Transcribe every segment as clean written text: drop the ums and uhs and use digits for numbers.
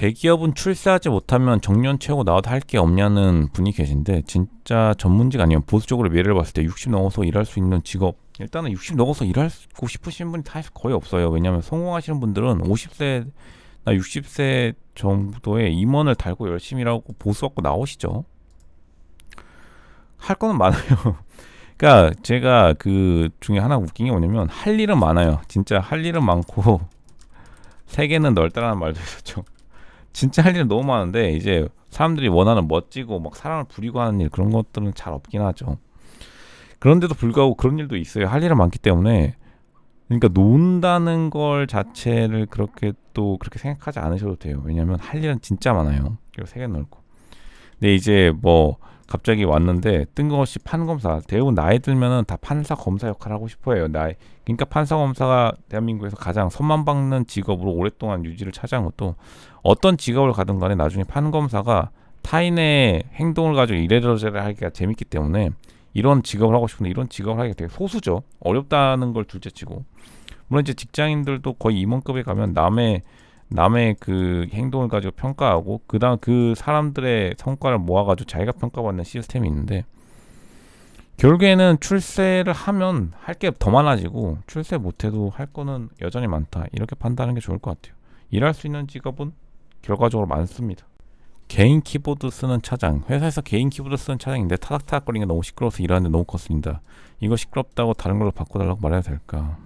대기업은 출세하지 못하면 정년 채우고 나와도 할 게 없냐는 분이 계신데, 진짜 전문직 아니면 보수적으로 미래를 봤을 때 60 넘어서 일할 수 있는 직업, 일단은 60 넘어서 일하고 싶으신 분이 사실 거의 없어요. 왜냐하면 성공하시는 분들은 50세나 60세 정도의 임원을 달고 열심히 일하고 보수받고 나오시죠. 할 거는 많아요. 그러니까 제가 그 중에 하나 웃긴 게 뭐냐면, 할 일은 많아요. 진짜 할 일은 많고 세계는 넓다라는 말도 있었죠. 진짜 할 일은 너무 많은데, 이제 사람들이 원하는 멋지고 막 사랑을 부리고 하는 일, 그런 것들은 잘 없긴 하죠. 그런데도 불구하고 그런 일도 있어요. 할 일은 많기 때문에. 그러니까 논다는 걸 자체를 그렇게 또 그렇게 생각하지 않으셔도 돼요. 왜냐하면 할 일은 진짜 많아요. 그리고 세계는 넓고. 근데 이제 뭐 갑자기 왔는데 뜬금없이 판검사, 대부분 나이 들면은 다 판사 검사 역할을 하고 싶어해요. 나이, 그러니까 판사 검사가 대한민국에서 가장 선망받는 직업으로 오랫동안 유지를 차지한 것도, 어떤 직업을 가든 간에 나중에 판검사가 타인의 행동을 가지고 이래저래 하기가 재밌기 때문에 이런 직업을 하고 싶은데, 이런 직업을 하기가 되게 소수죠. 어렵다는 걸 둘째치고, 물론 이제 직장인들도 거의 임원급에 가면 남의 그 행동을 가지고 평가하고, 그다음 그 사람들의 성과를 모아가지고 자기가 평가받는 시스템이 있는데, 결국에는 출세를 하면 할 게 더 많아지고, 출세 못해도 할 거는 여전히 많다, 이렇게 판단하는 게 좋을 것 같아요. 일할 수 있는 직업은 결과적으로 많습니다. 개인 키보드 쓰는 차장, 회사에서 개인 키보드 쓰는 차장인데 타닥타닥거리는 게 너무 시끄러워서 일하는데 너무 컸습니다. 이거 시끄럽다고 다른 걸로 바꿔달라고 말해야 될까?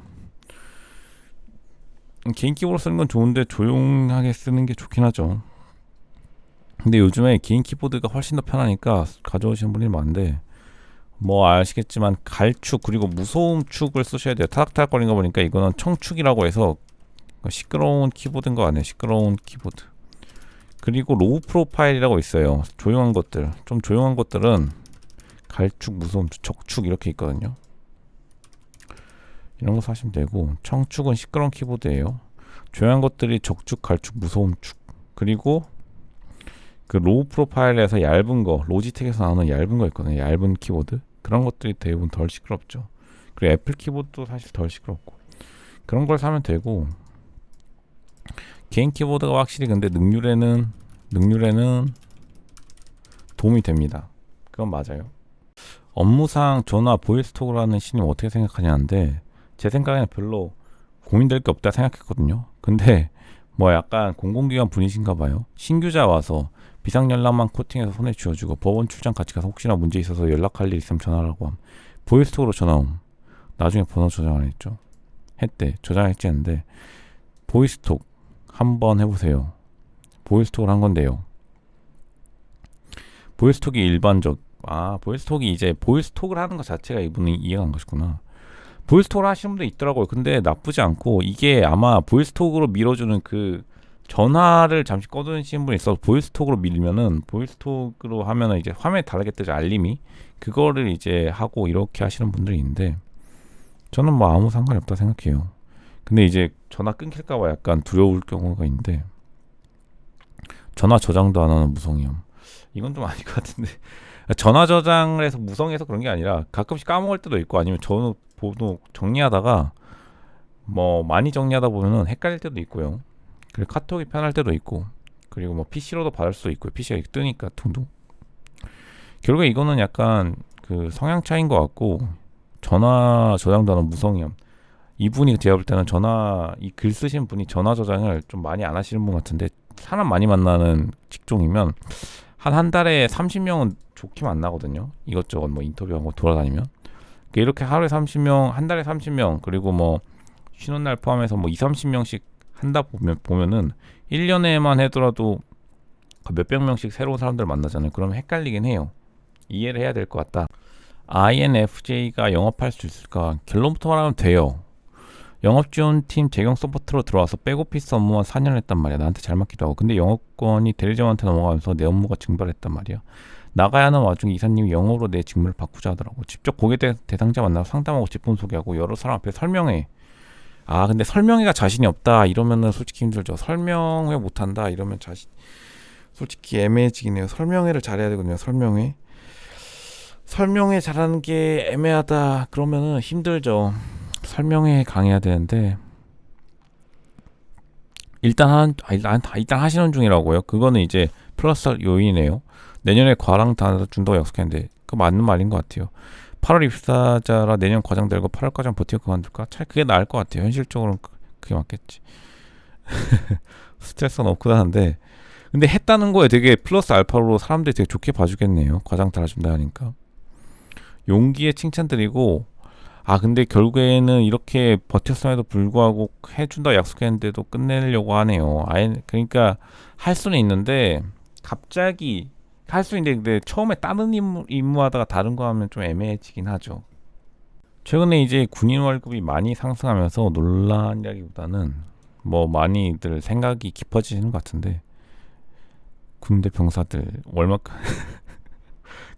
개인 키보드 쓰는 건 좋은데 조용하게 쓰는 게 좋긴 하죠. 근데 요즘에 개인 키보드가 훨씬 더 편하니까 가져오시는 분이 많은데, 뭐 아시겠지만 갈축 그리고 무소음축을 쓰셔야 돼요. 타닥타닥거리는 거 보니까 이거는 청축이라고 해서 시끄러운 키보드인 거 아니에요. 시끄러운 키보드. 그리고 로우 프로파일이라고 있어요. 조용한 것들, 좀 조용한 것들은 갈축, 무소음축, 적축 이렇게 있거든요. 이런 거 사시면 되고, 청축은 시끄러운 키보드예요. 조용한 것들이 적축, 갈축, 무소음축. 그리고 그 로우 프로파일에서 얇은 거, 로지텍에서 나오는 얇은 거 있거든요. 얇은 키보드. 그런 것들이 대부분 덜 시끄럽죠. 그리고 애플 키보드도 사실 덜 시끄럽고, 그런 걸 사면 되고, 개인 키보드가 확실히 근데 능률에는 도움이 됩니다. 그건 맞아요. 업무상 전화 보이스톡을 하는 신임 어떻게 생각하냐는데, 제 생각에는 별로 고민될 게 없다 생각했거든요. 근데 뭐 약간 공공기관 분이신가 봐요. 신규자 와서 비상연락망 코팅해서 손에 쥐어주고, 법원 출장 같이 가서 혹시나 문제 있어서 연락할 일 있으면 전화하라고 함. 보이스톡으로 전화옴. 나중에 번호 저장 안 했죠. 했대. 저장했지 않는데, 보이스톡 한번 해보세요. 보이스톡을 한 건데요. 보이스톡이 일반적, 보이스톡이 이제 보이스톡을 하는 것 자체가 이분이 이해가 안 가셨구나. 보이스톡을 하시는 분도 있더라고요. 근데 나쁘지 않고, 이게 아마 보이스톡으로 밀어주는 그 전화를 잠시 꺼두시는 분이 있어서, 보이스톡으로 밀면은, 보이스톡으로 하면은 이제 화면에 다르게 뜨죠, 알림이. 그거를 이제 하고 이렇게 하시는 분들이 있는데, 저는 뭐 아무 상관이 없다 생각해요. 근데 이제 전화 끊길까봐 약간 두려울 경우가 있는데, 전화 저장도 안 하는 무성의함, 이건 좀 아닐 것 같은데. 전화 저장을 해서 무성해서 그런 게 아니라 가끔씩 까먹을 때도 있고, 아니면 저는 번호 정리하다가 뭐 많이 정리하다 보면은 헷갈릴 때도 있고요. 그리고 카톡이 편할 때도 있고, 그리고 뭐 PC로도 받을 수도 있고요. PC가 뜨니까 둥둥. 결국에 이거는 약간 그 성향 차이인 것 같고, 전화 저장도 하는 무성의함, 이분이 제가 볼 때는 이 글 쓰신 분이 전화 저장을 좀 많이 안 하시는 분 같은데, 사람 많이 만나는 직종이면 한 달에 30명은 좋게 만나거든요. 이것저것 뭐 인터뷰하고 돌아다니면. 이렇게 하루에 30명, 한 달에 30명, 그리고 뭐 쉬는 날 포함해서 뭐 2, 30명씩 한다 보면은 1년에만 하더라도 몇백 명씩 새로운 사람들 만나잖아요. 그러면 헷갈리긴 해요. 이해를 해야 될 것 같다. INFJ가 영업할 수 있을까? 결론부터 말하면 돼요. 영업지원팀 재경 서포트로 들어와서 백오피스 업무만 4년 했단 말이야. 나한테 잘 맞기도 하고. 근데 영업권이 대리점한테 넘어가면서 내 업무가 증발했단 말이야. 나가야 하는 와중에 이사님이 영어로 내 직무를 바꾸자 하더라고. 직접 고객 대상자 만나서 상담하고 제품 소개하고 여러 사람 앞에 설명해. 근데 설명회가 자신이 없다 이러면은 솔직히 힘들죠. 설명회 못한다 이러면 솔직히 애매해지긴 해요. 설명회를 잘해야 되거든요. 설명회 잘하는 게 애매하다 그러면은 힘들죠. 설명회 강해야 되는데, 일단 하시는 중이라고요. 그거는 이제 플러스 요인이네요. 내년에 과랑 다 준다고 약속했는데 그 맞는 말인 것 같아요. 8월 입사자라 내년 과장 들고 8월까지 버티고 그만둘까? 차라리 그게 나을 것 같아요. 현실적으로는 그게 맞겠지. 스트레스가 너무 크다는데 근데 했다는 거에 되게 플러스 알파로 사람들이 되게 좋게 봐주겠네요. 과장 달아준다 하니까 용기에 칭찬드리고 근데 결국에는 이렇게 버텼음에도 불구하고 해준다 약속했는데도 끝내려고 하네요. 그러니까 할 수는 있는데 갑자기 할 수 있는데 근데 처음에 다른 임무하다가 다른 거 하면 좀 애매해지긴 하죠. 최근에 이제 군인 월급이 많이 상승하면서 논란이라기보다는 뭐 많이들 생각이 깊어지는 것 같은데 군대 병사들 얼마큼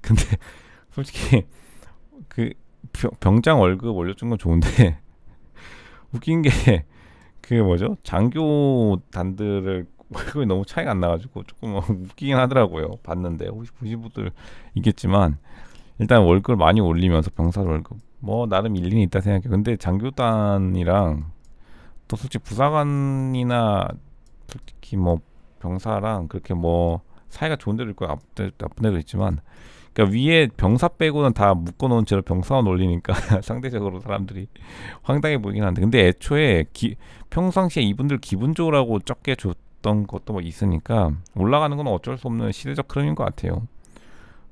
근데 솔직히 그 병장 월급 올려준 건 좋은데 웃긴 게 그 뭐죠 장교단들을 월급이 너무 차이가 안 나가지고 조금 웃기긴 하더라고요. 봤는데 혹시 보신 분들 있겠지만 일단 월급을 많이 올리면서 병사 월급 뭐 나름 일리는 있다 생각해요. 근데 장교단이랑 또 솔직히 부사관이나 솔직히 뭐 병사랑 그렇게 뭐 사이가 좋은 데도 있고 나쁜 데도 있지만 그러니까 위에 병사 빼고는 다 묶어놓은 채로 병사만 올리니까 상대적으로 사람들이 황당해 보이긴 한데 근데 애초에 평상시에 이분들 기분 좋으라고 적게 줬던 것도 뭐 있으니까 올라가는 건 어쩔 수 없는 시대적 흐름인 것 같아요.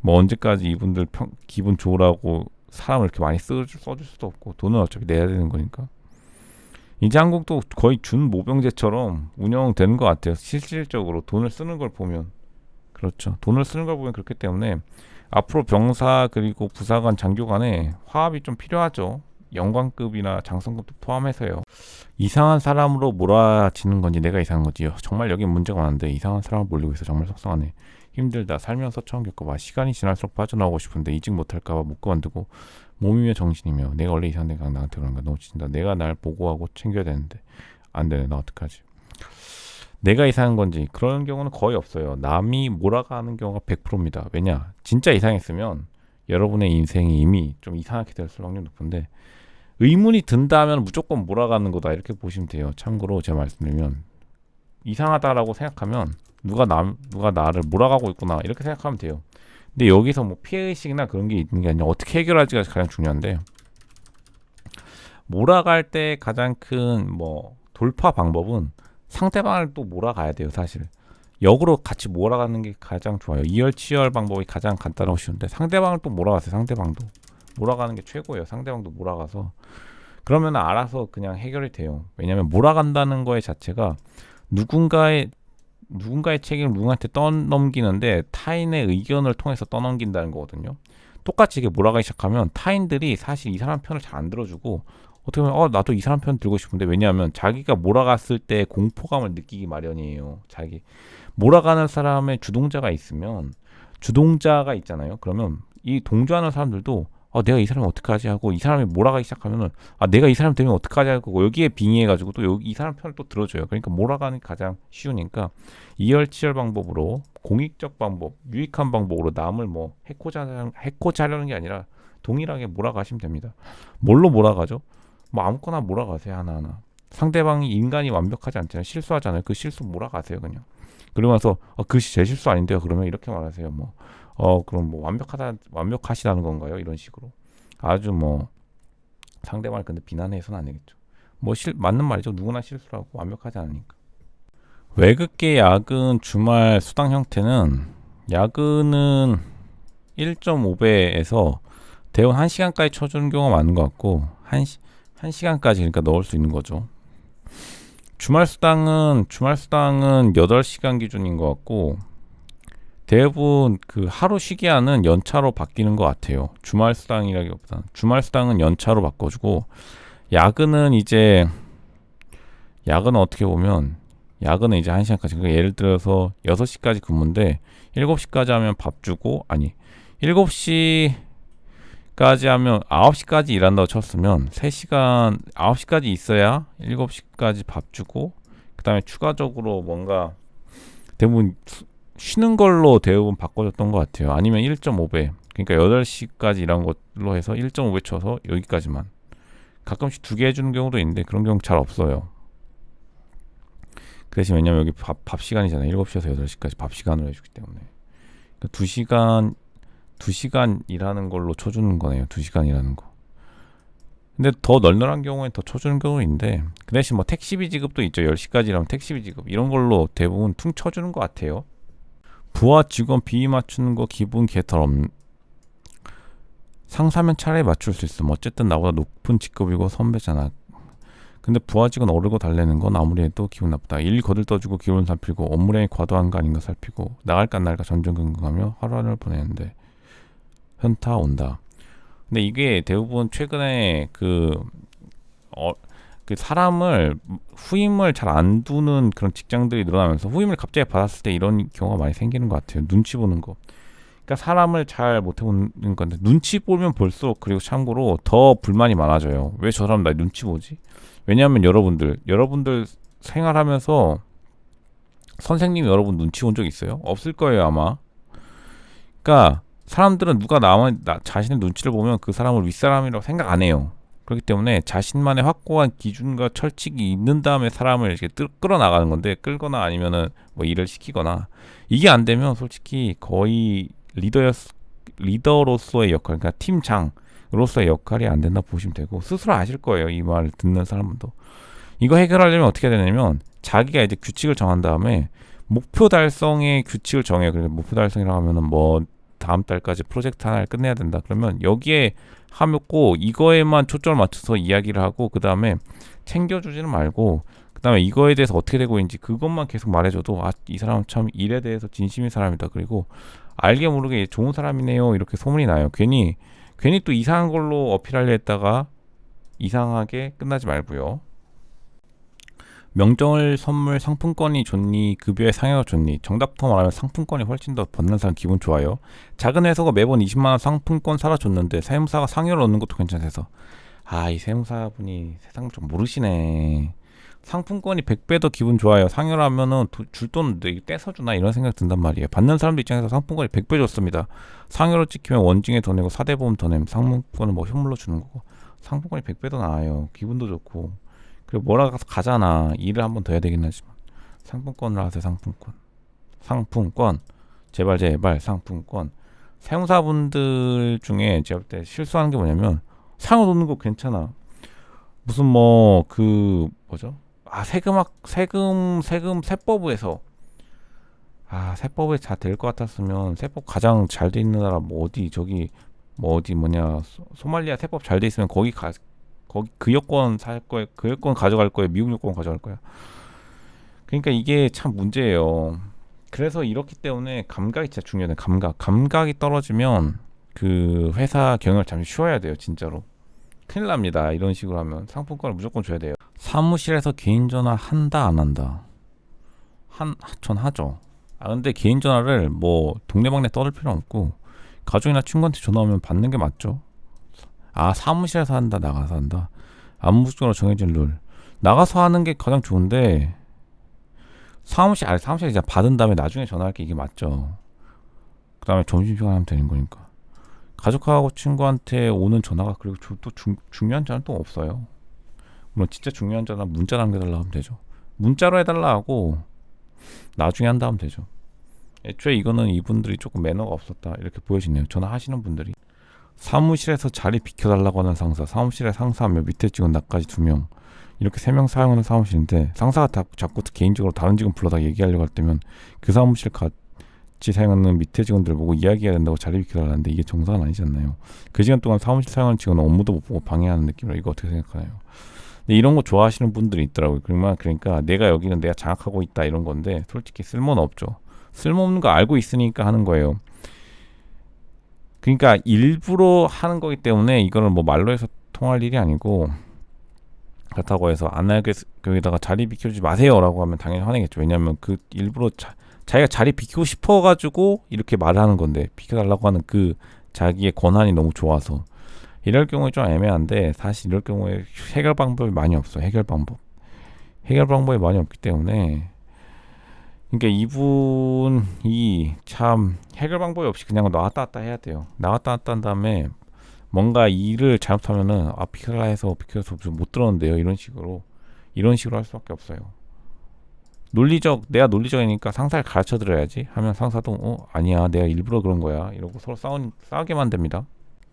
뭐 언제까지 이분들 기분 좋으라고 사람을 이렇게 많이 써줄 수도 없고 돈은 어차피 내야 되는 거니까 이제 한국도 거의 준 모병제처럼 운영되는 것 같아요. 실질적으로 돈을 쓰는 걸 보면 그렇죠. 돈을 쓰는 걸 보면 그렇기 때문에 앞으로 병사 그리고 부사관 장교 간에 화합이 좀 필요하죠. 영관급이나 장성급도 포함해서요. 이상한 사람으로 몰아치는 건지 내가 이상한 건지 정말 여기 문제가 많은데 이상한 사람을 몰리고 있어. 정말 속상하네. 힘들다. 살면서 처음 겪어봐. 시간이 지날수록 빠져나오고 싶은데 이직 못할까봐 못 그만두고 몸이며 정신이며 내가 원래 이상한 데가 나한테 그런가 너무 지친다. 내가 날 보고하고 챙겨야 되는데 안 되네. 나 어떡하지? 내가 이상한 건지 그런 경우는 거의 없어요. 남이 몰아가는 경우가 100%입니다. 왜냐? 진짜 이상했으면 여러분의 인생이 이미 좀 이상하게 될 확률이 높은데 의문이 든다면 무조건 몰아가는 거다 이렇게 보시면 돼요. 참고로 제가 말씀드리면 이상하다라고 생각하면 누가 나를 몰아가고 있구나 이렇게 생각하면 돼요. 근데 여기서 뭐 피해의식이나 그런 게 있는 게 아니라 어떻게 해결하지가 가장 중요한데 몰아갈 때 가장 큰 뭐 돌파 방법은 상대방을 또 몰아가야 돼요. 사실 역으로 같이 몰아가는 게 가장 좋아요. 이열치열 방법이 가장 간단하고 쉬운데 상대방을 또 몰아가세요. 상대방도 몰아가는 게 최고예요. 상대방도 몰아가서 그러면 알아서 그냥 해결이 돼요. 왜냐하면 몰아간다는 거에 자체가 누군가의 책임을 누군가한테 떠넘기는데 타인의 의견을 통해서 떠넘긴다는 거거든요. 똑같이 이게 몰아가기 시작하면 타인들이 사실 이 사람 편을 잘 안 들어주고 어떻게 보면 나도 이 사람 편 들고 싶은데 왜냐하면 자기가 몰아갔을 때 공포감을 느끼기 마련이에요. 자기 몰아가는 사람의 주동자가 있으면 주동자가 있잖아요. 그러면 이 동조하는 사람들도 내가 이 사람을 어떡하지 하고 이 사람이 몰아가기 시작하면은 내가 이 사람 되면 어떡하지 하고 여기에 빙의해가지고 또 여기 이 사람 편을 또 들어줘요. 그러니까 몰아가는 게 가장 쉬우니까 이열치열 방법으로 공익적 방법, 유익한 방법으로 남을 뭐 해코지 하려는 게 아니라 동일하게 몰아가시면 됩니다. 뭘로 몰아가죠? 뭐 아무거나 몰아가세요. 하나하나. 상대방이 인간이 완벽하지 않잖아요. 실수하잖아요. 그 실수 몰아가세요. 그냥. 그러면서 그것이 제 실수 아닌데요. 그러면 이렇게 말하세요. 뭐 그럼 뭐 완벽하시다는 건가요? 이런 식으로. 아주 뭐 상대방을 근데 비난해서는 안 되겠죠. 뭐 맞는 말이죠. 누구나 실수하고 완벽하지 않으니까. 외국계 야근 주말 수당 형태는 야근은 1.5배에서 대원 1시간까지 쳐주는 경우가 많은 것 같고 1시간까지 그러니까 넣을 수 있는 거죠. 주말 수당은 8시간 기준인 것 같고 대부분 그 하루 쉬기하는 연차로 바뀌는 것 같아요. 주말 수당이라기보다는 주말 수당은 연차로 바꿔주고 야근은 어떻게 보면 야근은 이제 1시간까지 그러니까 예를 들어서 6시까지 근무인데 7시까지 하면 밥 주고 7시까지 하면 9시까지 일한다고 쳤으면 3시간 9시까지 있어야 7시까지 밥 주고 그 다음에 추가적으로 뭔가 대부분 쉬는 걸로 대부분 바꿔줬던 것 같아요. 아니면 1.5배 그러니까 8시까지 일한 걸로 해서 1.5배 쳐서 여기까지만 가끔씩 2개 해주는 경우도 있는데 그런 경우 잘 없어요. 그 대신 왜냐면 여기 밥 시간이잖아요. 7시에서 8시까지 밥 시간으로 해주기 때문에. 그러니까 2시간 일하는 걸로 쳐주는 거네요. 2시간 일하는 거. 근데 더 널널한 경우에 더 쳐주는 경우도 있는데, 그 대신 뭐 택시비 지급도 있죠. 10시까지 일하면 택시비 지급. 이런 걸로 대부분 퉁 쳐주는 것 같아요. 부하 직원 비위 맞추는 거 기분 개털 상사면 차라리 맞출 수 있음. 어쨌든 나보다 높은 직급이고 선배잖아. 근데 부하 직원 오르고 달래는 건 아무리 해도 기분 나쁘다. 일 거들떠주고 기분 살피고 업무량이 과도한 거 아닌가 살피고 나갈까 안 나갈까 전전긍긍하며 하루하루를 보내는데 현타 온다. 근데 이게 대부분 최근에 그 사람을 후임을 잘 안 두는 그런 직장들이 늘어나면서 후임을 갑자기 받았을 때 이런 경우가 많이 생기는 것 같아요. 눈치 보는 거. 그러니까 사람을 잘 못 해보는 건데 눈치 보면 볼수록, 그리고 참고로 더 불만이 많아져요. 왜 저 사람 나 눈치 보지? 왜냐하면 여러분들 생활하면서 선생님이 여러분 눈치 본 적 있어요? 없을 거예요 아마. 그러니까 사람들은 누가 자신의 눈치를 보면 그 사람을 윗사람이라고 생각 안 해요. 그렇기 때문에 자신만의 확고한 기준과 철칙이 있는 다음에 사람을 이렇게 끌어나가는 건데, 끌거나 아니면은 뭐 일을 시키거나, 이게 안 되면 솔직히 거의 리더로서의 역할, 그러니까 팀장으로서의 역할이 안 된다 보시면 되고, 스스로 아실 거예요. 이 말을 듣는 사람도. 이거 해결하려면 어떻게 해야 되냐면, 자기가 이제 규칙을 정한 다음에 목표 달성의 규칙을 정해요. 그래서 목표 달성이라고 하면은 뭐 다음 달까지 프로젝트 하나를 끝내야 된다. 그러면 여기에 하고 이거에만 초점을 맞춰서 이야기를 하고, 그 다음에 챙겨주지는 말고, 그 다음에 이거에 대해서 어떻게 되고 있는지 그것만 계속 말해줘도, 아, 이 사람은 참 일에 대해서 진심인 사람이다. 그리고 알게 모르게 좋은 사람이네요. 이렇게 소문이 나요. 괜히 또 이상한 걸로 어필하려 했다가 이상하게 끝나지 말고요. 명절 선물 상품권이 좋니 급여의 상여가 좋니? 정답부터 말하면 상품권이 훨씬 더 받는 사람 기분 좋아요. 작은 회사가 매번 20만원 상품권 사다 줬는데 세무사가 상여를 얻는 것도 괜찮아서, 이 세무사분이 세상 좀 모르시네. 상품권이 100배 더 기분 좋아요. 상여라면은 줄 돈 떼서 주나 이런 생각 든단 말이에요. 받는 사람들 입장에서 상품권이 100배 줬습니다. 상여로 찍히면 원징에 더 내고 사대보험 더 내면 상품권은 뭐 현물로 주는 거고, 상품권이 100배 더 나아요. 기분도 좋고. 그리고 뭐라 가잖아. 일을 한 번 더 해야 되긴 하지만 상품권을 하세요. 상품권 제발 상품권. 세무사분들 중에 제가 볼 때 실수하는 게 뭐냐면, 상여 놓는 거 괜찮아. 무슨 뭐 그 뭐죠? 세법부에서 세법에 잘 될 것 같았으면, 세법 가장 잘 돼 있는 나라 뭐 어디 저기 뭐 어디 뭐냐 소말리아 세법 잘 돼 있으면 거기 그 여권 살 거예요. 그 여권 가져갈 거예요. 미국 여권 가져갈 거야. 그러니까 이게 참 문제예요. 그래서 이렇기 때문에 감각이 진짜 중요해요. 감각이 떨어지면 그 회사 경영을 잠시 쉬어야 돼요. 진짜로 큰일 납니다. 이런 식으로 하면 상품권을 무조건 줘야 돼요. 사무실에서 개인 전화 한다 안 한다? 전 하죠. 근데 개인 전화를 뭐 동네방네 떠들 필요는 없고, 가족이나 친구한테 전화 오면 받는 게 맞죠. 사무실에서 한다 나가서 한다? 암묵적으로 정해진 룰. 나가서 하는 게 가장 좋은데, 사무실에 이제 받은 다음에 나중에 전화할 게 이게 맞죠. 그 다음에 점심시간 하면 되는 거니까. 가족하고 친구한테 오는 전화가, 그리고 또 중요한 전화는 또 없어요. 뭐 진짜 중요한 전화 문자로 남겨달라 하면 되죠. 문자로 해달라 하고 나중에 한다 하면 되죠. 애초에 이거는 이분들이 조금 매너가 없었다 이렇게 보여지네요. 전화하시는 분들이. 사무실에서 자리 비켜달라고 하는 상사, 사무실에 상사하며 밑에 직원 나까지 2명, 이렇게 3명 사용하는 사무실인데, 상사가 자꾸 개인적으로 다른 직원 불러다 얘기하려고 할 때면 그 사무실 같이 사용하는 밑에 직원들 보고 이야기해야 된다고 자리 비켜달라는데, 이게 정상은 아니지 않나요? 그 시간 동안 사무실 사용하는 직원은 업무도 못 보고 방해하는 느낌으로, 이거 어떻게 생각하나요? 근데 이런 거 좋아하시는 분들이 있더라고요. 그러니까 내가 여기는 내가 장악하고 있다 이런 건데, 솔직히 쓸모는 없죠. 쓸모없는 거 알고 있으니까 하는 거예요. 그러니까 일부러 하는 거기 때문에 이거는 뭐 말로 해서 통할 일이 아니고, 그렇다고 해서 안 알게 여기다가 자리 비켜주지 마세요라고 하면 당연히 화내겠죠. 왜냐하면 그 일부러 자기가 자리 비키고 싶어가지고 이렇게 말을 하는 건데, 비켜달라고 하는 그 자기의 권한이 너무 좋아서. 이럴 경우에 좀 애매한데, 사실 이럴 경우에 해결 방법이 많이 없어요. 해결 방법이 많이 없기 때문에, 그러니까 이분이 참 해결 방법이 없이 그냥 나왔다 갔다 해야 돼요. 나왔다 갔다 한 다음에 뭔가 일을 잘못하면은 비켜서 못 들었는데요. 이런 식으로 할 수밖에 없어요. 내가 논리적이니까 상사를 가르쳐 드려야지 하면 상사도 아니야 내가 일부러 그런 거야 이러고 서로 싸우게 만듭니다.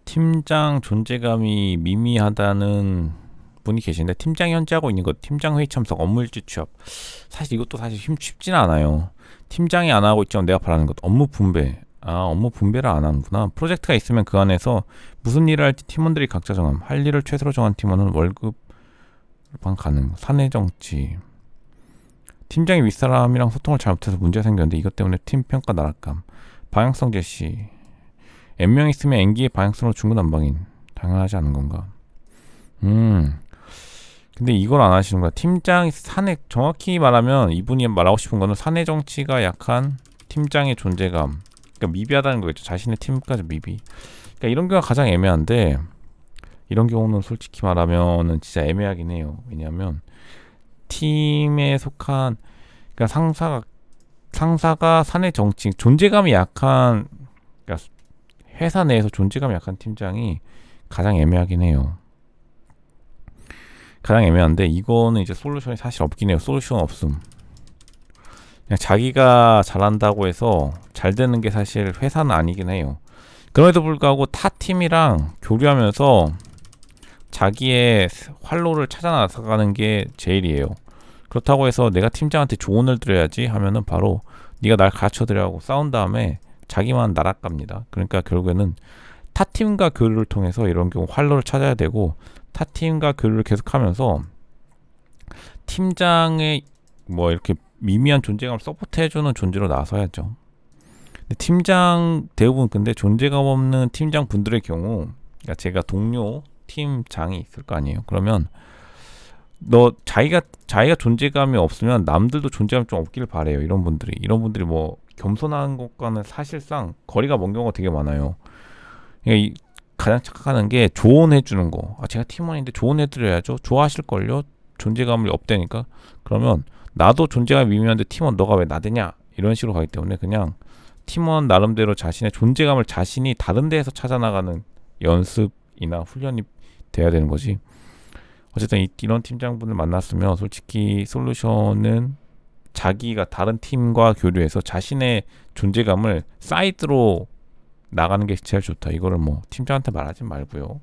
팀장 존재감이 미미하다는 분이 계신데, 팀장이 현재하고 있는 것 팀장 회의 참석 업무일지 취업, 사실 이것도 사실 쉽지는 않아요. 팀장이 안 하고 있지만 내가 바라는 것 업무 분배. 업무 분배를 안 하는구나. 프로젝트가 있으면 그 안에서 무슨 일을 할지 팀원들이 각자 정함. 할 일을 최소로 정한 팀원은 월급만 가능. 사내 정치. 팀장이 윗사람이랑 소통을 잘 못해서 문제가 생겼는데 이것 때문에 팀 평가 나락감. 방향성 제시. N명 있으면 N기의 방향성으로 중구난방인. 당연하지 않은 건가? 근데 이걸 안 하시는 거야. 팀장이 정확히 말하면 이분이 말하고 싶은 거는 사내 정치가 약한 팀장의 존재감. 그러니까 미비하다는 거겠죠. 자신의 팀까지 미비. 그러니까 이런 경우가 가장 애매한데, 이런 경우는 솔직히 말하면은 진짜 애매하긴 해요. 왜냐하면 팀에 속한, 그러니까 상사가 사내 정치 존재감이 약한, 그러니까 회사 내에서 존재감이 약한 팀장이 가장 애매하긴 해요. 가장 애매한데 이거는 이제 솔루션이 사실 없긴 해요. 솔루션 없음. 그냥 자기가 잘한다고 해서 잘 되는 게 사실 회사는 아니긴 해요. 그럼에도 불구하고 타 팀이랑 교류하면서 자기의 활로를 찾아 나가는 게 제일이에요. 그렇다고 해서 내가 팀장한테 조언을 드려야지 하면은 바로 네가 날 가르쳐 드려고 싸운 다음에 자기만 나락갑니다. 그러니까 결국에는 타 팀과 교류를 통해서 이런 경우 활로를 찾아야 되고, 타 팀과 교류를 계속하면서 팀장의 뭐 이렇게 미미한 존재감을 서포트해주는 존재로 나서야죠. 근데 팀장 대부분 근데 존재감 없는 팀장 분들의 경우, 그러니까 제가 동료 팀장이 있을 거 아니에요. 그러면 자기가 존재감이 없으면 남들도 존재감이 좀 없기를 바래요. 이런 분들이 뭐 겸손한 것과는 사실상 거리가 먼 경우가 되게 많아요. 그러니까 가장 착각하는 게 조언해주는 거. 제가 팀원인데 조언해드려야죠. 좋아하실걸요. 존재감이 없다니까. 그러면 나도 존재감이 미미한데 팀원 너가 왜 나대냐 이런 식으로 가기 때문에 그냥 팀원 나름대로 자신의 존재감을 자신이 다른 데에서 찾아나가는 연습이나 훈련이 돼야 되는 거지. 어쨌든 이런 팀장분을 만났으면 솔직히 솔루션은 자기가 다른 팀과 교류해서 자신의 존재감을 사이드로 나가는 게 제일 좋다. 이거를 뭐 팀장한테 말하지 말고요.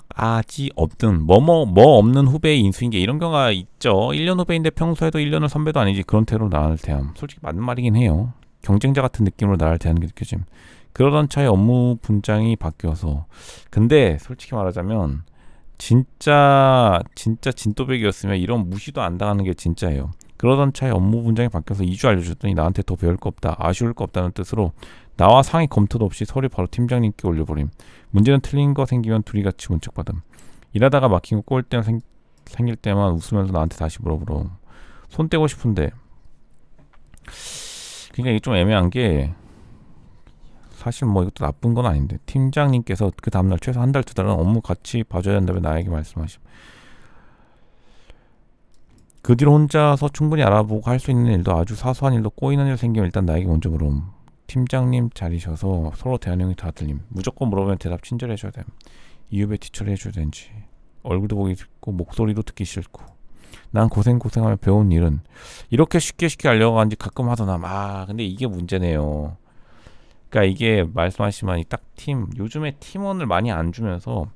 아지 없든 뭐 없는 후배의 인수인계 이런 경우가 있죠. 1년 후배인데 평소에도 1년을 선배도 아니지 그런 태도로 나를 대함. 솔직히 맞는 말이긴 해요. 경쟁자 같은 느낌으로 나를 대하는 게 느껴짐. 그러던 차에 업무 분장이 바뀌어서. 근데 솔직히 말하자면 진짜 진또백이었으면 이런 무시도 안 당하는 게 진짜예요. 그러던 차에 업무 분장이 바뀌어서 2주 알려줬더니 나한테 더 배울 거 없다, 아쉬울 거 없다는 뜻으로 나와 상의 검토도 없이 서류 바로 팀장님께 올려버림. 문제는 틀린 거 생기면 둘이 같이 문책받음. 일하다가 막힌 거 꼬일 때 생길 때만 웃으면서 나한테 다시 물어보러. 손 떼고 싶은데. 그러니까 이게 좀 애매한 게, 사실 뭐 이것도 나쁜 건 아닌데 팀장님께서 그 다음날 최소 한 달, 두 달은 업무 같이 봐줘야 된다며 나에게 말씀하심. 그 뒤로 혼자서 충분히 알아보고 할 수 있는 일도, 아주 사소한 일도 꼬이는 일 생기면 일단 나에게 먼저 물음. 팀장님 자리셔서 서로 대화 내용이 다 들림. 무조건 물어보면 대답 친절히 해줘야 됨. 이유배 티처리 해줘야 되는지. 얼굴도 보기 싫고 목소리도 듣기 싫고. 난 고생하며 배운 일은 이렇게 쉽게 알려고 하는지 가끔 하더나. 근데 이게 문제네요. 그러니까 이게 말씀하시면 딱 요즘에 팀원을 많이 안 주면서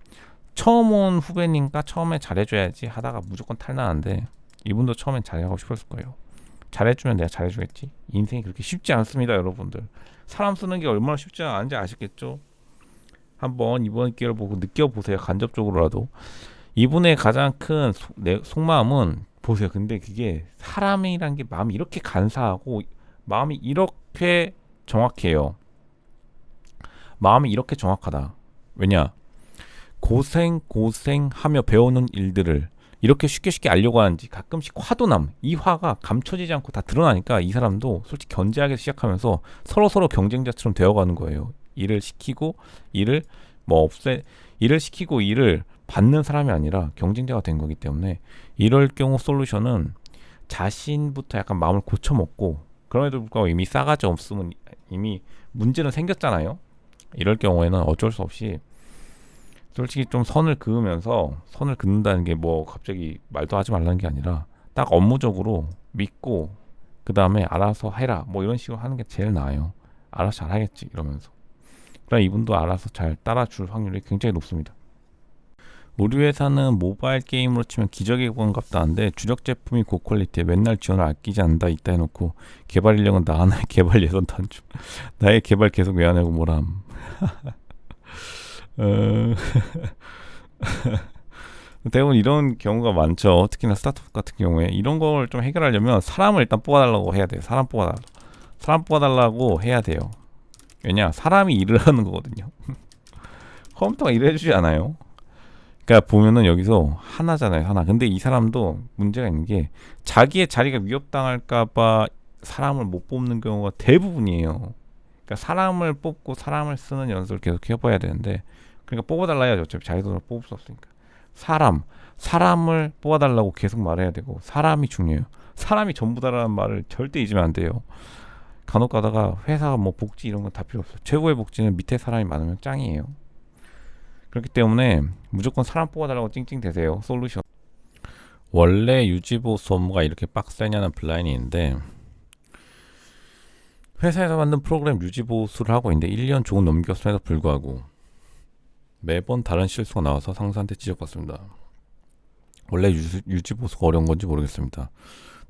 처음 온 후배니까 처음에 잘해줘야지 하다가 무조건 탈나는데, 이분도 처음엔 잘하고 싶었을 거예요. 잘해주면 내가 잘해주겠지. 인생이 그렇게 쉽지 않습니다, 여러분들. 사람 쓰는 게 얼마나 쉽지 않은지 아시겠죠? 한번 이번 기회를 보고 느껴보세요. 간접적으로라도. 이분의 가장 큰 속마음은 보세요. 근데 그게 사람이란 게 마음이 이렇게 간사하고 마음이 이렇게 정확해요. 마음이 이렇게 정확하다. 왜냐? 고생하며 배우는 일들을 이렇게 쉽게 알려고 하는지 가끔씩 화도 이 화가 감춰지지 않고 다 드러나니까 이 사람도 솔직히 견제하기 시작하면서 서로 경쟁자처럼 되어가는 거예요. 일을 시키고 일을 받는 사람이 아니라 경쟁자가 된 거기 때문에, 이럴 경우 솔루션은 자신부터 약간 마음을 고쳐먹고, 그럼에도 불구하고 이미 싸가지 없으면 이미 문제는 생겼잖아요. 이럴 경우에는 어쩔 수 없이 솔직히 좀 선을 그은다는 게 뭐 갑자기 말도 하지 말라는 게 아니라 딱 업무적으로 믿고 그 다음에 알아서 해라 뭐 이런 식으로 하는 게 제일 나아요. 알아서 잘 하겠지 이러면서. 그럼 이분도 알아서 잘 따라줄 확률이 굉장히 높습니다. 우리 회사는 모바일 게임으로 치면 기적의 공급다는데 주력 제품이 고퀄리티에 맨날 지원을 아끼지 않는다 있다 해놓고 개발 인력은 나 하나의 개발 예산 단축 나의 개발 계속 왜 안 하고 뭐람. 대부분 이런 경우가 많죠. 특히나 스타트업 같은 경우에 이런 걸 좀 해결하려면 사람을 일단 뽑아달라고 해야 돼요. 사람 뽑아달라고 해야 돼요. 왜냐 사람이 일을 하는 거거든요. 컴퓨터가 일을 해주지 않아요. 그러니까 보면은 여기서 하나잖아요, 하나. 근데 이 사람도 문제가 있는 게 자기의 자리가 위협당할까봐 사람을 못 뽑는 경우가 대부분이에요. 그러니까 사람을 뽑고 사람을 쓰는 연습을 계속 해봐야 되는데, 그러니까 뽑아달라 해야죠. 어차피 자기 돈으로 뽑을 수 없으니까. 사람을 뽑아달라고 계속 말해야 되고, 사람이 중요해요. 사람이 전부다라는 말을 절대 잊으면 안 돼요. 간혹 가다가 회사 뭐 복지 이런 건 다 필요 없어요. 최고의 복지는 밑에 사람이 많으면 짱이에요. 그렇기 때문에 무조건 사람 뽑아달라고 찡찡대세요. 솔루션. 원래 유지보수 업무가 이렇게 빡세냐는 블라인이 있는데, 회사에서 만든 프로그램 유지보수를 하고 있는데 1년 조금 넘겼음에도 불구하고 매번 다른 실수가 나와서 상사한테 지적받습니다. 원래 유지보수가 어려운 건지 모르겠습니다.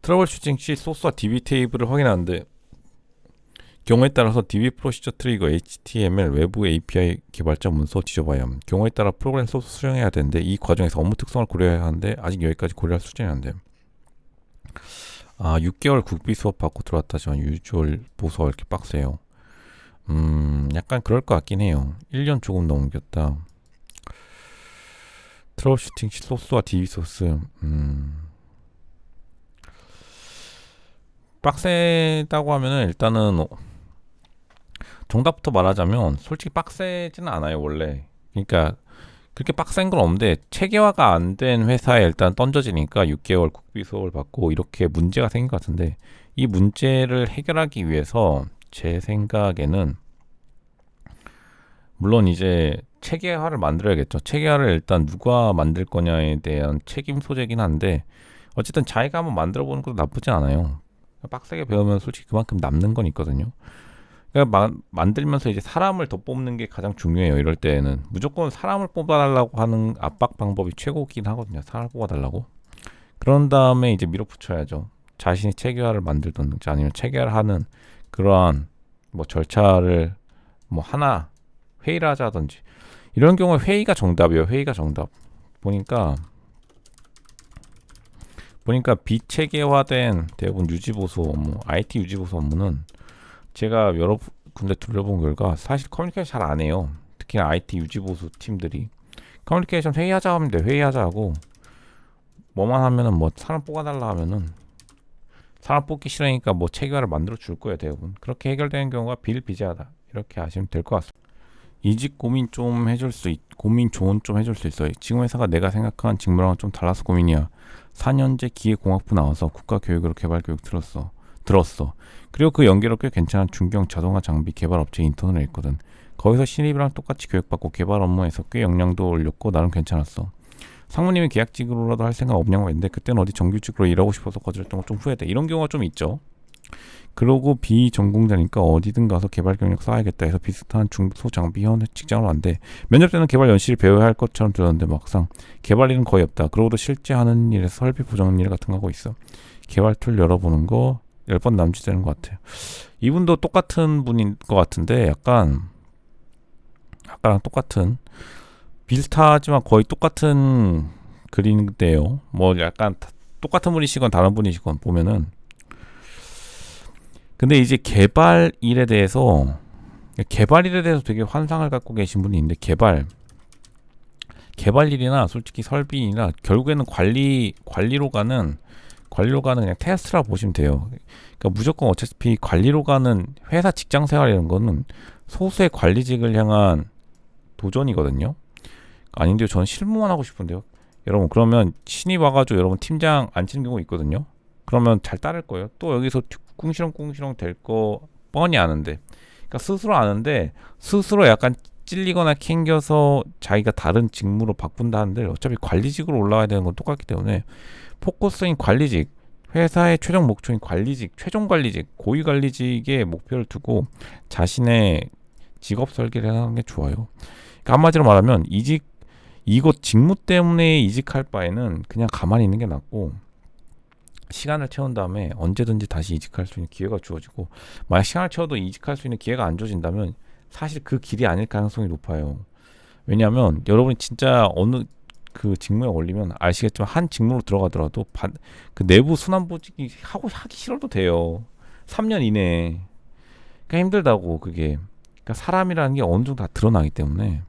트러블 슈팅 시 소스와 DB 테이블을 확인하는데 경우에 따라서 DB 프로시저 트리거, HTML, 외부 API 개발자 문서 뒤져봐야 함. 경우에 따라 프로그램 소스 수정해야 되는데 이 과정에서 업무 특성을 고려해야 하는데 아직 여기까지 고려할 수준이 안 돼. 6개월 국비 수업 받고 들어왔다지만 유주얼 보수가 이렇게 빡세요. 약간 그럴 것 같긴 해요. 1년 조금 넘겼다. 트러블 슈팅 시 소스와 DB 소스. 빡세다고 하면은 일단은 정답부터 말하자면 솔직히 빡세지는 않아요 원래. 그러니까 그렇게 빡센 건 없는데 체계화가 안 된 회사에 일단 던져지니까 6개월 국비 수업을 받고 이렇게 문제가 생긴 것 같은데, 이 문제를 해결하기 위해서 제 생각에는 물론 이제 체계화를 만들어야겠죠. 체계화를 일단 누가 만들 거냐에 대한 책임 소재긴 한데 어쨌든 자기가 한번 만들어 보는 것도 나쁘지 않아요. 빡세게 배우면 솔직히 그만큼 남는 건 있거든요. 그러니까 만들면서 이제 사람을 더 뽑는 게 가장 중요해요. 이럴 때에는 무조건 사람을 뽑아달라고 하는 압박 방법이 최고긴 하거든요. 사람을 뽑아달라고. 그런 다음에 이제 밀어붙여야죠. 자신이 체계화를 만들든지 아니면 체계화를 하는 그러한 뭐 절차를 뭐 하나 회의를 하자든지, 이런 경우에 회의가 정답이에요. 회의가 정답. 보니까 비체계화된 대부분 유지보수 업무, IT 유지보수 업무는 제가 여러 군데 둘러본 결과 사실 커뮤니케이션 잘 안 해요. 특히 IT 유지보수 팀들이 커뮤니케이션 회의하자 하면 돼. 회의하자 하고 뭐만 하면은 뭐 사람 뽑아달라 하면은 사람 뽑기 싫으니까 뭐 체계화를 만들어 줄 거예요. 대부분 그렇게 해결되는 경우가 비일비재하다, 이렇게 아시면 될 것 같습니다. 이직 고민 좀 해줄 수 고민 조언 좀 해줄 수 있어요. 지금 회사가 내가 생각한 직무랑은 좀 달라서 고민이야. 4년제 기계공학부 나와서 국가교육으로 개발교육 들었어. 그리고 그 연계로 꽤 괜찮은 중경 자동화 장비 개발 업체 인턴을 했거든. 거기서 신입이랑 똑같이 교육받고 개발 업무에서 꽤 역량도 올렸고 나름 괜찮았어. 상무님이 계약직으로라도 할 생각 없냐고 했는데 그때는 어디 정규직으로 일하고 싶어서 거절했던 거 좀 후회돼. 이런 경우가 좀 있죠. 그러고 비전공자니까 어디든 가서 개발 경력 쌓아야겠다 해서 비슷한 중소장비 현 직장으로 왔는데 면접 때는 개발 연실을 배워야 할 것처럼 들었는데 막상 개발 일은 거의 없다. 그러고도 실제 하는 일에서 설비 보정 일 같은 거 하고 있어. 개발 툴 열어보는 거 10번 남짓되는 것 같아요. 이분도 똑같은 분인 것 같은데 약간 아까랑 똑같은, 비슷하지만 거의 똑같은 글인데요. 뭐 약간 똑같은 분이시건 다른 분이시건 보면은, 근데 이제 개발 일에 대해서 되게 환상을 갖고 계신 분이 있는데, 개발 일이나 솔직히 설비나 결국에는 관리로 가는 그냥 테스트라 보시면 돼요. 그러니까 무조건 어차피 관리로 가는 회사 직장 생활이라는 거는 소수의 관리직을 향한 도전이거든요. 아닌데요, 저는 실무만 하고 싶은데요. 여러분 그러면 신입 와가지고 여러분 팀장 안 치는 경우 있거든요. 그러면 잘 따를 거예요. 또 여기서 꿍시렁 될 거 뻔히 아는데, 그러니까 스스로 아는데 스스로 약간 찔리거나 캥겨서 자기가 다른 직무로 바꾼다 하는데 어차피 관리직으로 올라와야 되는 건 똑같기 때문에 포커스인 관리직, 회사의 최종 목표인 관리직, 최종 관리직, 고위 관리직의 목표를 두고 자신의 직업 설계를 하는 게 좋아요. 그러니까 한마디로 말하면 이곳 직무 때문에 이직할 바에는 그냥 가만히 있는 게 낫고 시간을 채운 다음에 언제든지 다시 이직할 수 있는 기회가 주어지고, 만약 시간을 채워도 이직할 수 있는 기회가 안 주어진다면 사실 그 길이 아닐 가능성이 높아요. 왜냐하면 여러분이 진짜 어느 그 직무에 올리면 아시겠지만 한 직무로 들어가더라도 그 내부 순환보직이 하기 싫어도 돼요. 3년 이내에. 그러니까 힘들다고 그게. 그러니까 사람이라는 게 어느 정도 다 드러나기 때문에.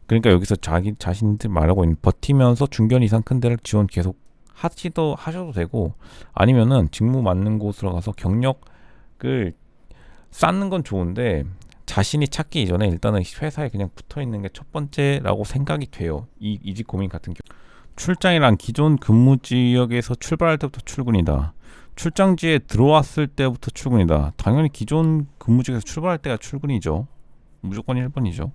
그러니까 여기서 자신들 말하고 있는 버티면서 중견 이상 큰 데를 지원 계속 하셔도 되고, 아니면은 직무 맞는 곳으로 가서 경력을 쌓는 건 좋은데 자신이 찾기 이전에 일단은 회사에 그냥 붙어 있는 게 첫 번째라고 생각이 돼요. 이직 고민 같은 경우. 출장이란 기존 근무 지역에서 출발할 때부터 출근이다. 출장지에 들어왔을 때부터 출근이다. 당연히 기존 근무 지역에서 출발할 때가 출근이죠. 무조건 1번이죠.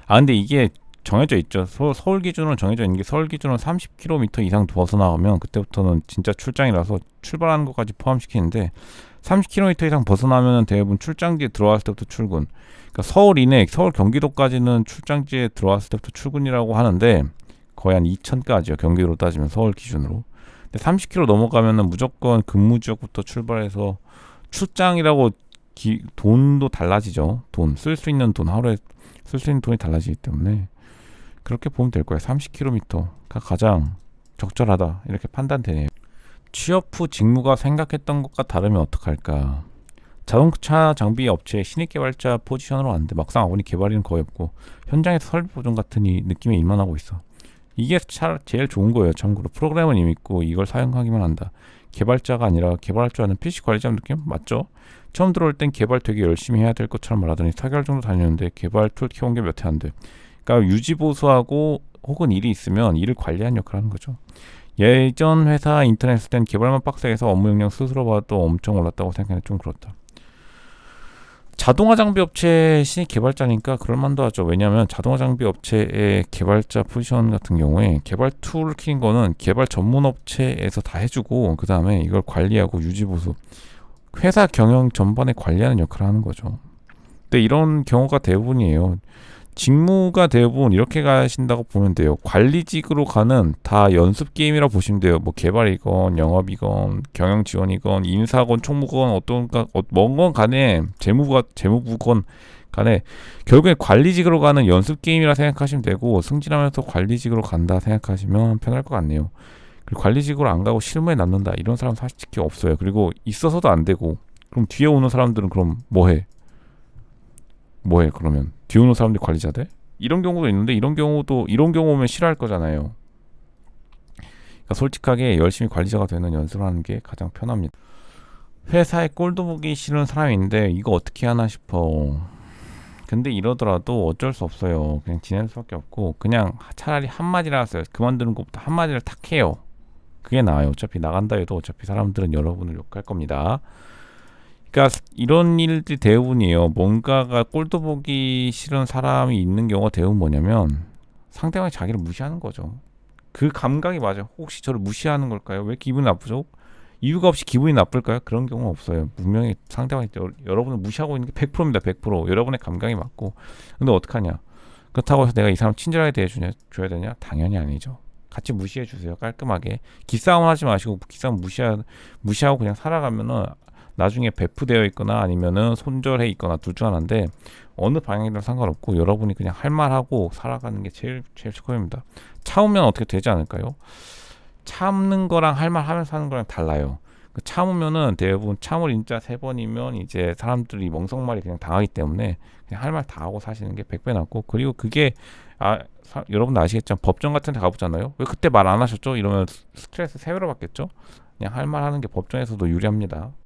근데 이게 정해져 있죠. 서울 기준으로 정해져 있는 게, 서울 기준으로 30km 이상 벗어나가면 그때부터는 진짜 출장이라서 출발하는 것까지 포함시키는데, 30km 이상 벗어나면 대부분 출장지에 들어왔을 때부터 출근. 그러니까 서울 이내, 서울 경기도까지는 출장지에 들어왔을 때부터 출근이라고 하는데 거의 한 2,000까지요. 경기도로 따지면 서울 기준으로. 근데 30km 넘어가면은 무조건 근무 지역부터 출발해서 출장이라고 돈도 달라지죠. 쓸 수 있는 돈, 하루에 쓸 수 있는 돈이 달라지기 때문에 그렇게 보면 될 거예요. 30km가 가장 적절하다 이렇게 판단되네요. 취업 후 직무가 생각했던 것과 다르면 어떡할까? 자동차 장비 업체의 신입 개발자 포지션으로 왔는데 막상 와보니 개발일은 거의 없고 현장에서 설비 보존 같은 느낌에 일만 하고 있어. 이게 제일 좋은 거예요. 참고로 프로그램은 이미 있고 이걸 사용하기만 한다. 개발자가 아니라 개발할 줄 아는 PC 관리자 느낌? 맞죠? 처음 들어올 땐 개발 되게 열심히 해야 될 것처럼 말하더니 4개월 정도 다녔는데 개발 툴 키워온 게 몇 해 안 돼. 그러니까 유지 보수하고 혹은 일이 있으면 일을 관리하는 역할을 하는 거죠. 예전 회사 인터넷 쓸 땐 개발만 빡세게 해서 업무 용량 스스로 봐도 엄청 올랐다고 생각하는데 좀 그렇다. 자동화 장비 업체 신입 개발자니까 그럴만도 하죠. 왜냐하면 자동화 장비 업체의 개발자 포지션 같은 경우에 개발 툴을 키는 거는 개발 전문 업체에서 다 해주고, 그 다음에 이걸 관리하고 유지 보수, 회사 경영 전반에 관리하는 역할을 하는 거죠. 근데 이런 경우가 대부분이에요. 직무가 대부분 이렇게 가신다고 보면 돼요. 관리직으로 가는 다 연습 게임이라고 보시면 돼요. 뭐 개발이건 영업이건 경영 지원이건 인사건 총무건 뭔 건 간에 재무부건 간에 결국에 관리직으로 가는 연습 게임이라 생각하시면 되고, 승진하면서 관리직으로 간다 생각하시면 편할 것 같네요. 그리고 관리직으로 안 가고 실무에 남는다 이런 사람 솔직히 없어요. 그리고 있어서도 안 되고, 그럼 뒤에 오는 사람들은 그럼 뭐해 그러면 뒤에 오는 사람들이 관리자 돼? 이런 경우도 있는데, 이런 경우 오면 싫어할 거잖아요. 그러니까 솔직하게 열심히 관리자가 되는 연습을 하는 게 가장 편합니다. 회사에 꼴도 보기 싫은 사람인데 이거 어떻게 하나 싶어. 근데 이러더라도 어쩔 수 없어요. 그냥 지낼 수밖에 없고, 그냥 차라리 한마디를 하세요. 그만두는 것보다 한마디를 탁 해요. 그게 나아요. 어차피 나간다 해도 어차피 사람들은 여러분을 욕할 겁니다. 그러니까 이런 일들이 대부분이에요. 뭔가가 꼴도 보기 싫은 사람이 있는 경우가 대부분 뭐냐면 상대방이 자기를 무시하는 거죠. 그 감각이 맞아요. 혹시 저를 무시하는 걸까요? 왜 기분이 나쁘죠? 이유가 없이 기분이 나쁠까요? 그런 경우는 없어요. 분명히 상대방이 여러분을 무시하고 있는 게 100%입니다. 100%. 여러분의 감각이 맞고. 근데 어떡하냐? 그렇다고 해서 내가 이 사람 친절하게 대해줘야 되냐? 당연히 아니죠. 같이 무시해 주세요. 깔끔하게. 기싸움 하지 마시고 기싸움 무시하고 그냥 살아가면은 나중에 배프되어 있거나 아니면은 손절해 있거나 둘 중 하나인데, 어느 방향이든 상관없고 여러분이 그냥 할 말하고 살아가는 게 제일 최고입니다. 참으면 어떻게 되지 않을까요? 참는 거랑 할 말 하면서 하는 거랑 달라요. 참으면은 대부분 참을 인자 3번이면 이제 사람들이 멍석말이 그냥 당하기 때문에 그냥 할 말 다 하고 사시는 게 100배 낫고, 그리고 그게 여러분도 아시겠지만 법정 같은 데 가보잖아요. 왜 그때 말 안 하셨죠? 이러면 스트레스 3배로 받겠죠? 그냥 할 말 하는 게 법정에서도 유리합니다.